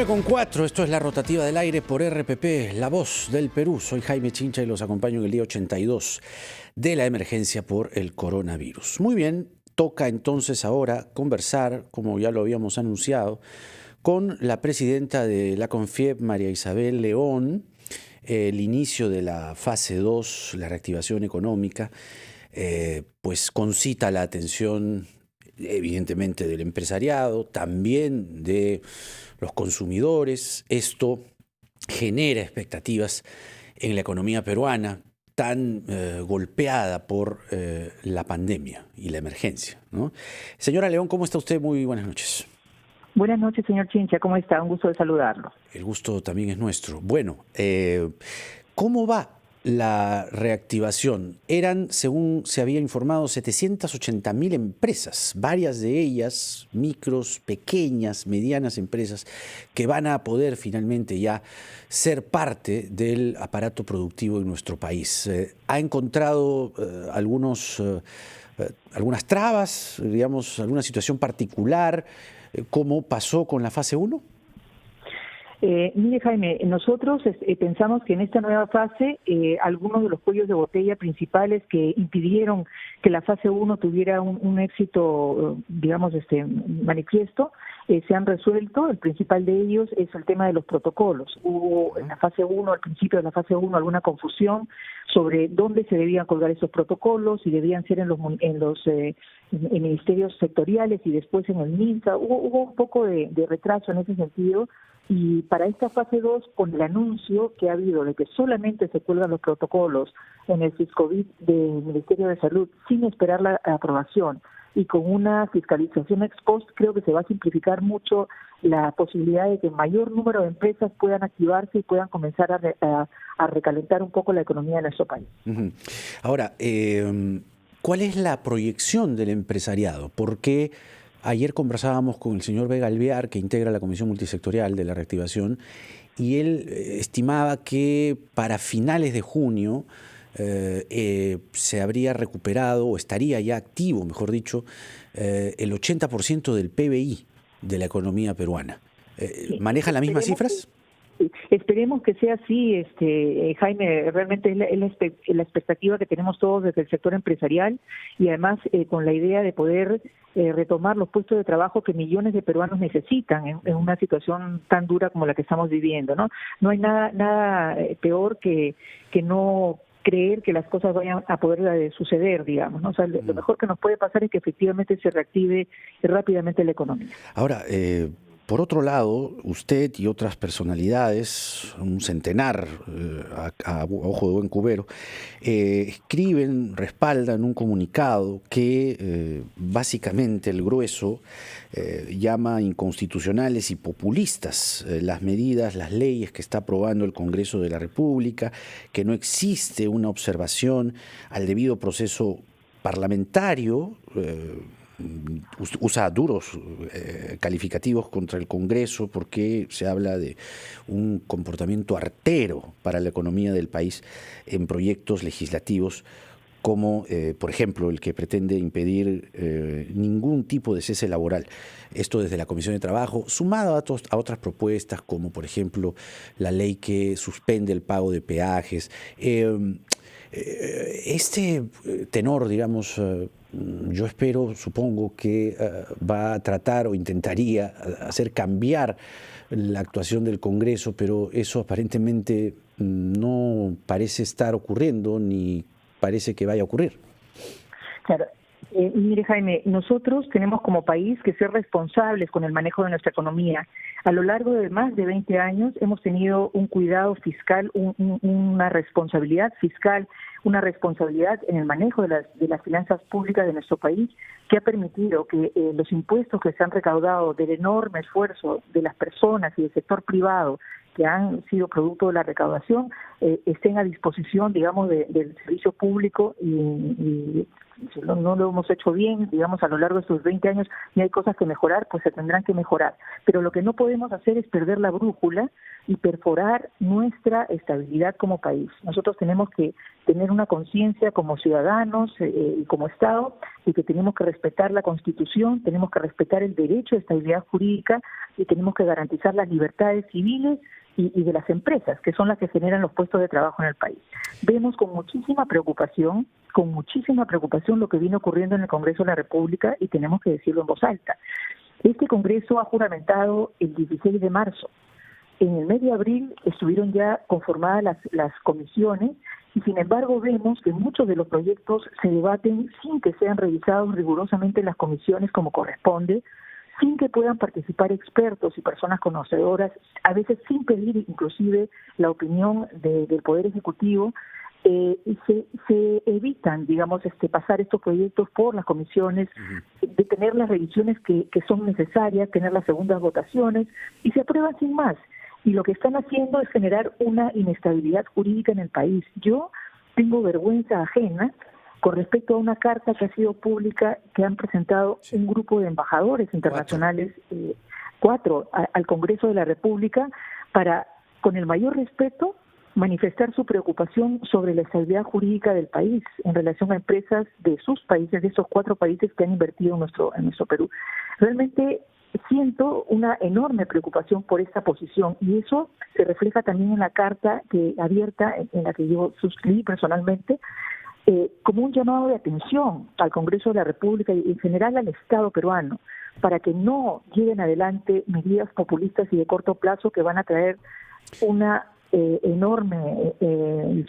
9:04, esto es La Rotativa del Aire por RPP, La Voz del Perú. Soy Jaime Chincha y los acompaño en el día 82 de la emergencia por el coronavirus. Muy bien, toca entonces ahora conversar, como ya lo habíamos anunciado, con la presidenta de la CONFIEP, María Isabel León, el inicio de la fase 2, la reactivación económica, pues concita la atención evidentemente del empresariado, también de los consumidores. Esto genera expectativas en la economía peruana tan golpeada por la pandemia y la emergencia, ¿no? Señora León, ¿cómo está usted? Muy buenas noches. Buenas noches, señor Chincha. ¿Cómo está? Un gusto de saludarlo. El gusto también es nuestro. Bueno, ¿cómo va la reactivación? Eran, según se había informado, 780.000 empresas, varias de ellas micros, pequeñas, medianas empresas que van a poder finalmente ya ser parte del aparato productivo en nuestro país. ¿Ha encontrado algunas trabas, digamos, alguna situación particular? ¿Cómo pasó con la fase 1? Mire, Jaime, nosotros pensamos que en esta nueva fase algunos de los cuellos de botella principales que impidieron que la fase 1 tuviera un éxito, digamos, manifiesto, se han resuelto. El principal de ellos es el tema de los protocolos. Hubo en la fase 1, al principio de la fase 1, alguna confusión sobre dónde se debían colgar esos protocolos, si debían ser en los ministerios sectoriales y después en el MINSA. Hubo un poco de retraso en ese sentido. Y para esta fase 2, con el anuncio que ha habido de que solamente se cuelgan los protocolos en el Fiscovid del Ministerio de Salud sin esperar la aprobación y con una fiscalización ex post, creo que se va a simplificar mucho la posibilidad de que mayor número de empresas puedan activarse y puedan comenzar a recalentar un poco la economía de nuestro país. Ahora, ¿cuál es la proyección del empresariado? Porque ayer conversábamos con el señor Vega Alvear, que integra la Comisión Multisectorial de la Reactivación, y él estimaba que para finales de junio se habría recuperado, o estaría ya activo, mejor dicho, el 80% del PBI de la economía peruana. ¿Manejan las mismas cifras? Esperemos que sea así, Jaime. Realmente es la expectativa que tenemos todos desde el sector empresarial y además con la idea de poder retomar los puestos de trabajo que millones de peruanos necesitan en una situación tan dura como la que estamos viviendo, ¿no? No hay nada peor que no creer que las cosas vayan a poder suceder, digamos, ¿no? O sea, lo mejor que nos puede pasar es que efectivamente se reactive rápidamente la economía. Ahora, por otro lado, usted y otras personalidades, un centenar a ojo de buen cubero, escriben, respaldan un comunicado que básicamente el grueso llama inconstitucionales y populistas las medidas, las leyes que está aprobando el Congreso de la República, que no existe una observación al debido proceso parlamentario. Usa duros calificativos contra el Congreso porque se habla de un comportamiento artero para la economía del país en proyectos legislativos como, por ejemplo, el que pretende impedir ningún tipo de cese laboral. Esto desde la Comisión de Trabajo, sumado a otras propuestas como, por ejemplo, la ley que suspende el pago de peajes. Este tenor, digamos, yo espero, supongo que va a tratar o intentaría hacer cambiar la actuación del Congreso, pero eso aparentemente no parece estar ocurriendo ni parece que vaya a ocurrir. Claro. Mire, Jaime, nosotros tenemos como país que ser responsables con el manejo de nuestra economía. A lo largo de más de 20 años hemos tenido un cuidado fiscal, una responsabilidad fiscal, una responsabilidad en el manejo de las finanzas públicas de nuestro país que ha permitido que los impuestos que se han recaudado del enorme esfuerzo de las personas y del sector privado que han sido producto de la recaudación estén a disposición, digamos, del servicio público y Si no lo hemos hecho bien, digamos, a lo largo de estos 20 años y hay cosas que mejorar, pues se tendrán que mejorar. Pero lo que no podemos hacer es perder la brújula y perforar nuestra estabilidad como país. Nosotros tenemos que tener una conciencia como ciudadanos y como Estado de que tenemos que respetar la Constitución, tenemos que respetar el derecho de estabilidad jurídica y tenemos que garantizar las libertades civiles y de las empresas, que son las que generan los puestos de trabajo en el país. Vemos con muchísima preocupación lo que viene ocurriendo en el Congreso de la República y tenemos que decirlo en voz alta. Este Congreso ha juramentado el 16 de marzo. En el mes de abril estuvieron ya conformadas las comisiones y sin embargo vemos que muchos de los proyectos se debaten sin que sean revisados rigurosamente en las comisiones como corresponde, sin que puedan participar expertos y personas conocedoras, a veces sin pedir inclusive la opinión del Poder Ejecutivo, y se evitan, digamos, pasar estos proyectos por las comisiones, de tener las revisiones que son necesarias, tener las segundas votaciones, y se aprueban sin más. Y lo que están haciendo es generar una inestabilidad jurídica en el país. Yo tengo vergüenza ajena con respecto a una carta que ha sido pública, que han presentado un grupo de embajadores internacionales, cuatro, al Congreso de la República, para, con el mayor respeto, manifestar su preocupación sobre la estabilidad jurídica del país en relación a empresas de sus países, de esos 4 países que han invertido en nuestro Perú. Realmente siento una enorme preocupación por esta posición y eso se refleja también en la carta abierta en la que yo suscribí personalmente, como un llamado de atención al Congreso de la República y en general al Estado peruano, para que no lleven adelante medidas populistas y de corto plazo que van a traer una enorme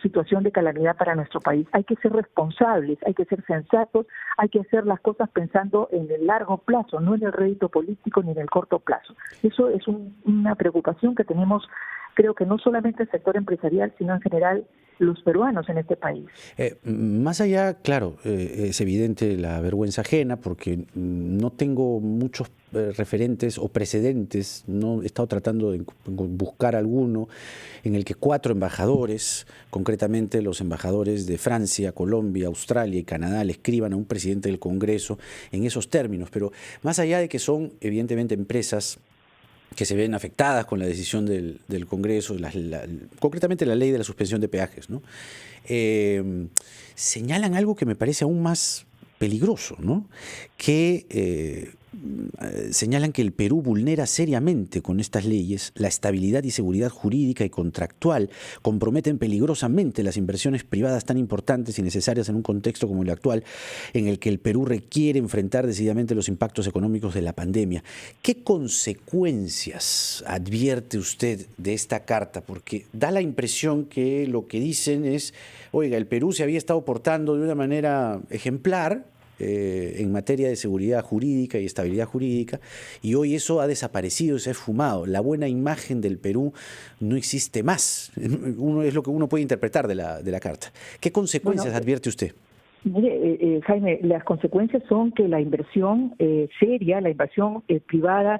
situación de calamidad para nuestro país. Hay que ser responsables, hay que ser sensatos, hay que hacer las cosas pensando en el largo plazo, no en el rédito político ni en el corto plazo. Eso es una preocupación que tenemos, creo que no solamente el sector empresarial, sino en general los peruanos en este país. Más allá, claro, es evidente la vergüenza ajena porque no tengo muchos referentes o precedentes, no he estado tratando de buscar alguno en el que 4 embajadores, concretamente los embajadores de Francia, Colombia, Australia y Canadá, le escriban a un presidente del Congreso en esos términos, pero más allá de que son evidentemente empresas que se ven afectadas con la decisión del Congreso, concretamente la ley de la suspensión de peajes, ¿no? Señalan algo que me parece aún más peligroso, ¿no? Que señalan que el Perú vulnera seriamente con estas leyes la estabilidad y seguridad jurídica y contractual, comprometen peligrosamente las inversiones privadas tan importantes y necesarias en un contexto como el actual, en el que el Perú requiere enfrentar decididamente los impactos económicos de la pandemia. ¿Qué consecuencias advierte usted de esta carta? Porque da la impresión que lo que dicen es, oiga, el Perú se había estado portando de una manera ejemplar en materia de seguridad jurídica y estabilidad jurídica, y hoy eso ha desaparecido, se ha esfumado. La buena imagen del Perú no existe más. Es lo que uno puede interpretar de la carta. ¿Qué consecuencias advierte usted? Mire, Jaime, las consecuencias son que la inversión seria, la inversión privada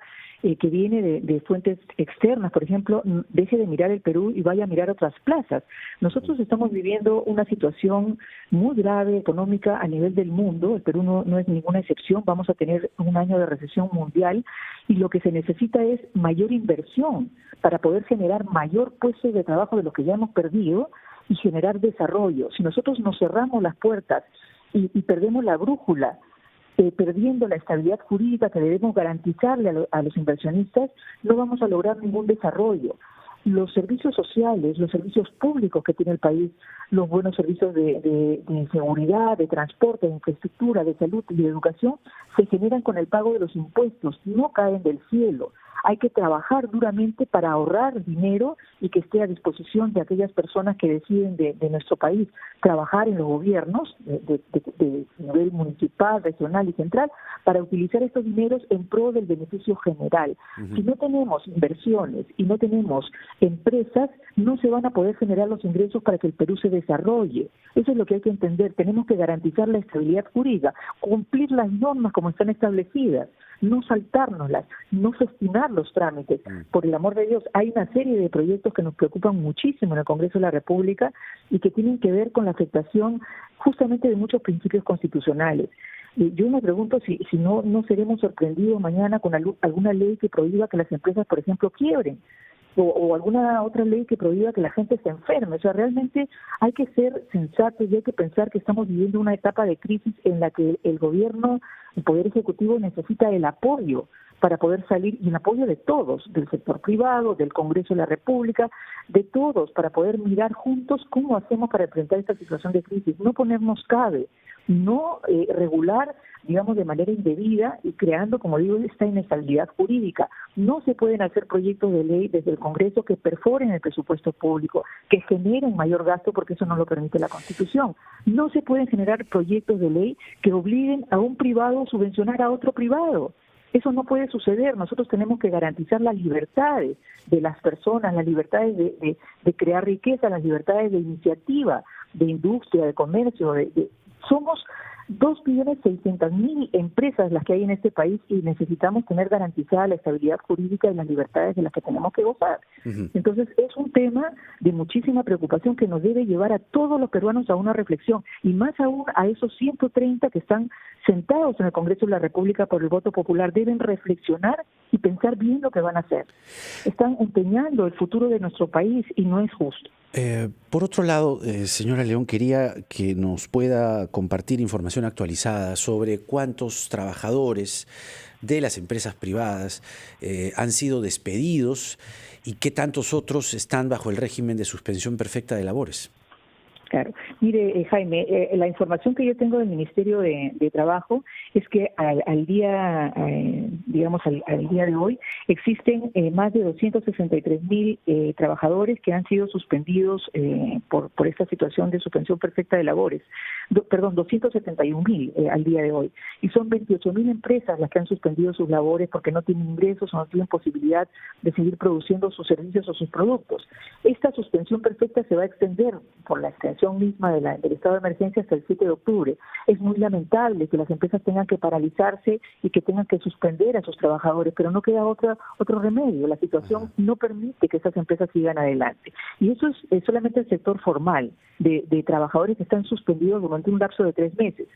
que viene de fuentes externas, por ejemplo, deje de mirar el Perú y vaya a mirar otras plazas. Nosotros estamos viviendo una situación muy grave económica a nivel del mundo, el Perú no es ninguna excepción, vamos a tener un año de recesión mundial y lo que se necesita es mayor inversión para poder generar mayor puestos de trabajo de los que ya hemos perdido y generar desarrollo. Si nosotros nos cerramos las puertas y perdemos la brújula, perdiendo la estabilidad jurídica que debemos garantizarle a los inversionistas, no vamos a lograr ningún desarrollo. Los servicios sociales, los servicios públicos que tiene el país, los buenos servicios de seguridad, de transporte, de infraestructura, de salud y de educación, se generan con el pago de los impuestos, no caen del cielo. Hay que trabajar duramente para ahorrar dinero y que esté a disposición de aquellas personas que deciden de nuestro país trabajar en los gobiernos de nivel municipal, regional y central para utilizar estos dineros en pro del beneficio general. Si no tenemos inversiones y no tenemos empresas, no se van a poder generar los ingresos para que el Perú se desarrolle. Eso es lo que hay que entender. Tenemos que garantizar la estabilidad jurídica, cumplir las normas como están establecidas. no saltárnoslas, no festinar los trámites. Por el amor de Dios, hay una serie de proyectos que nos preocupan muchísimo en el Congreso de la República y que tienen que ver con la afectación justamente de muchos principios constitucionales. Yo me pregunto si no seremos sorprendidos mañana con alguna ley que prohíba que las empresas, por ejemplo, quiebren, o alguna otra ley que prohíba que la gente se enferme. O sea, realmente hay que ser sensatos y hay que pensar que estamos viviendo una etapa de crisis en la que el gobierno, el Poder Ejecutivo necesita el apoyo para poder salir, y el apoyo de todos, del sector privado, del Congreso de la República, de todos, para poder mirar juntos cómo hacemos para enfrentar esta situación de crisis. No ponernos cabe, no regular, digamos, de manera indebida y creando, como digo, esta inestabilidad jurídica. No se pueden hacer proyectos de ley desde el Congreso que perforen el presupuesto público, que generen mayor gasto, porque eso no lo permite la Constitución. No se pueden generar proyectos de ley que obliguen a un privado a subvencionar a otro privado. Eso no puede suceder. Nosotros tenemos que garantizar las libertades de las personas, las libertades de crear riqueza, las libertades de iniciativa, de industria, de comercio. Somos 2.600.000 empresas las que hay en este país y necesitamos tener garantizada la estabilidad jurídica y las libertades de las que tenemos que gozar. Entonces es un tema de muchísima preocupación que nos debe llevar a todos los peruanos a una reflexión, y más aún a esos 130 que están sentados en el Congreso de la República por el voto popular. Deben reflexionar y pensar bien lo que van a hacer. Están empeñando el futuro de nuestro país y no es justo. Por otro lado, señora León, quería que nos pueda compartir información actualizada sobre cuántos trabajadores de las empresas privadas han sido despedidos y qué tantos otros están bajo el régimen de suspensión perfecta de labores. Claro. Mire, Jaime, la información que yo tengo del Ministerio de Trabajo es que al día de hoy existen más de 263.000 trabajadores que han sido suspendidos por esta situación de suspensión perfecta de labores. 271.000 al día de hoy. Y son 28.000 empresas las que han suspendido sus labores porque no tienen ingresos o no tienen posibilidad de seguir produciendo sus servicios o sus productos. Esta suspensión perfecta se va a extender por la extensión misma del estado de emergencia hasta el 7 de octubre. Es muy lamentable que las empresas tengan que paralizarse y que tengan que suspender a sus trabajadores, pero no queda otro remedio. La situación no permite que esas empresas sigan adelante. Y eso es solamente el sector formal de trabajadores que están suspendidos durante un lapso de 3 meses.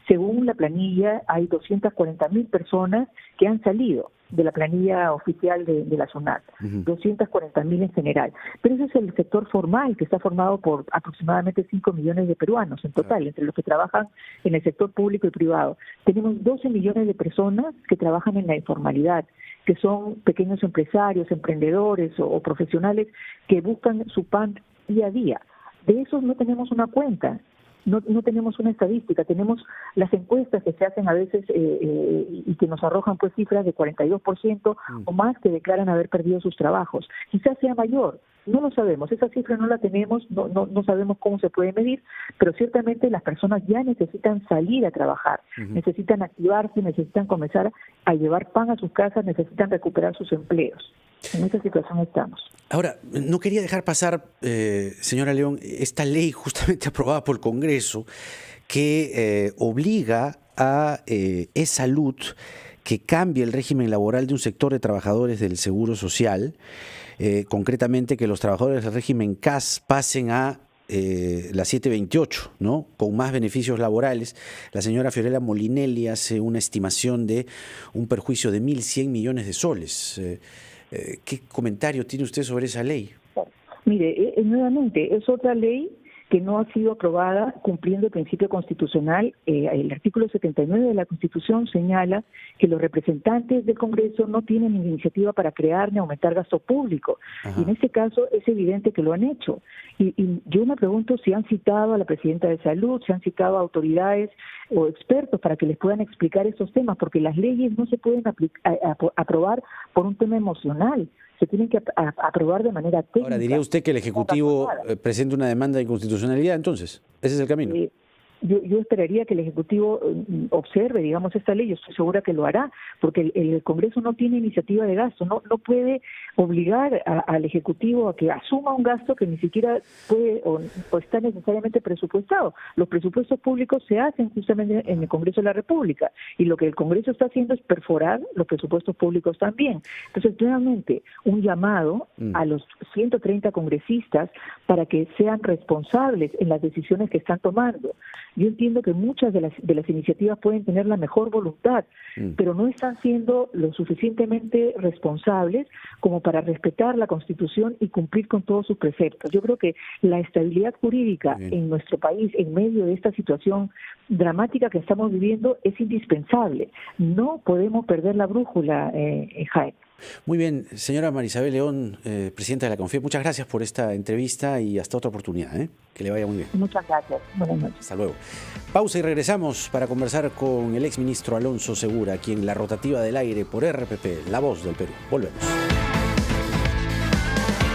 Según la planilla, hay 240.000 personas que han salido de la planilla oficial de la SUNAT, 240.000 en general. Pero ese es el sector formal, que está formado por aproximadamente 5 millones de peruanos en total, entre los que trabajan en el sector público y privado. Tenemos 12 millones de personas que trabajan en la informalidad, que son pequeños empresarios, emprendedores o profesionales que buscan su pan día a día. De esos no tenemos una cuenta. No tenemos una estadística, tenemos las encuestas que se hacen a veces y que nos arrojan pues cifras de 42% o más que declaran haber perdido sus trabajos. Quizás sea mayor, no lo sabemos, esa cifra no la tenemos, no sabemos cómo se puede medir, pero ciertamente las personas ya necesitan salir a trabajar, necesitan activarse, necesitan comenzar a llevar pan a sus casas, necesitan recuperar sus empleos. En esa situación estamos. Ahora, no quería dejar pasar, señora León, esta ley justamente aprobada por el Congreso que obliga a E-Salud que cambie el régimen laboral de un sector de trabajadores del Seguro Social, concretamente que los trabajadores del régimen CAS pasen a la 728, ¿no? Con más beneficios laborales. La señora Fiorella Molinelli hace una estimación de un perjuicio de 1.100 millones de soles. ¿Qué comentario tiene usted sobre esa ley? Mire, nuevamente, es otra ley que no ha sido aprobada cumpliendo el principio constitucional. El artículo 79 de la Constitución señala que los representantes del Congreso no tienen iniciativa para crear ni aumentar gasto público. Y en este caso es evidente que lo han hecho. Y yo me pregunto si han citado a la Presidenta de Salud, si han citado a autoridades o expertos para que les puedan explicar estos temas, porque las leyes no se pueden aprobar por un tema emocional. Se tienen que aprobar de manera técnica. Ahora, ¿diría usted que el Ejecutivo presente una demanda de inconstitucionalidad entonces? ¿Ese es el camino? yo esperaría que el Ejecutivo observe, digamos, esta ley. Yo estoy segura que lo hará, porque el Congreso no tiene iniciativa de gasto, no puede obligar al Ejecutivo a que asuma un gasto que ni siquiera puede o está necesariamente presupuestado. Los presupuestos públicos se hacen justamente en el Congreso de la República, y lo que el Congreso está haciendo es perforar los presupuestos públicos también. Entonces, nuevamente, un llamado a los 130 congresistas para que sean responsables en las decisiones que están tomando. Yo entiendo que muchas de las iniciativas pueden tener la mejor voluntad, pero no están siendo lo suficientemente responsables como para respetar la Constitución y cumplir con todos sus preceptos. Yo creo que la estabilidad jurídica en nuestro país, en medio de esta situación dramática que estamos viviendo, es indispensable. No podemos perder la brújula, Jaime. Muy bien, señora Marisabel León, presidenta de la CONFIEP, muchas gracias por esta entrevista y hasta otra oportunidad. Que le vaya muy bien. Muchas gracias. Buenas noches. Hasta luego. Pausa y regresamos para conversar con el exministro Alonso Segura, quien la rotativa del aire por RPP, La Voz del Perú. Volvemos.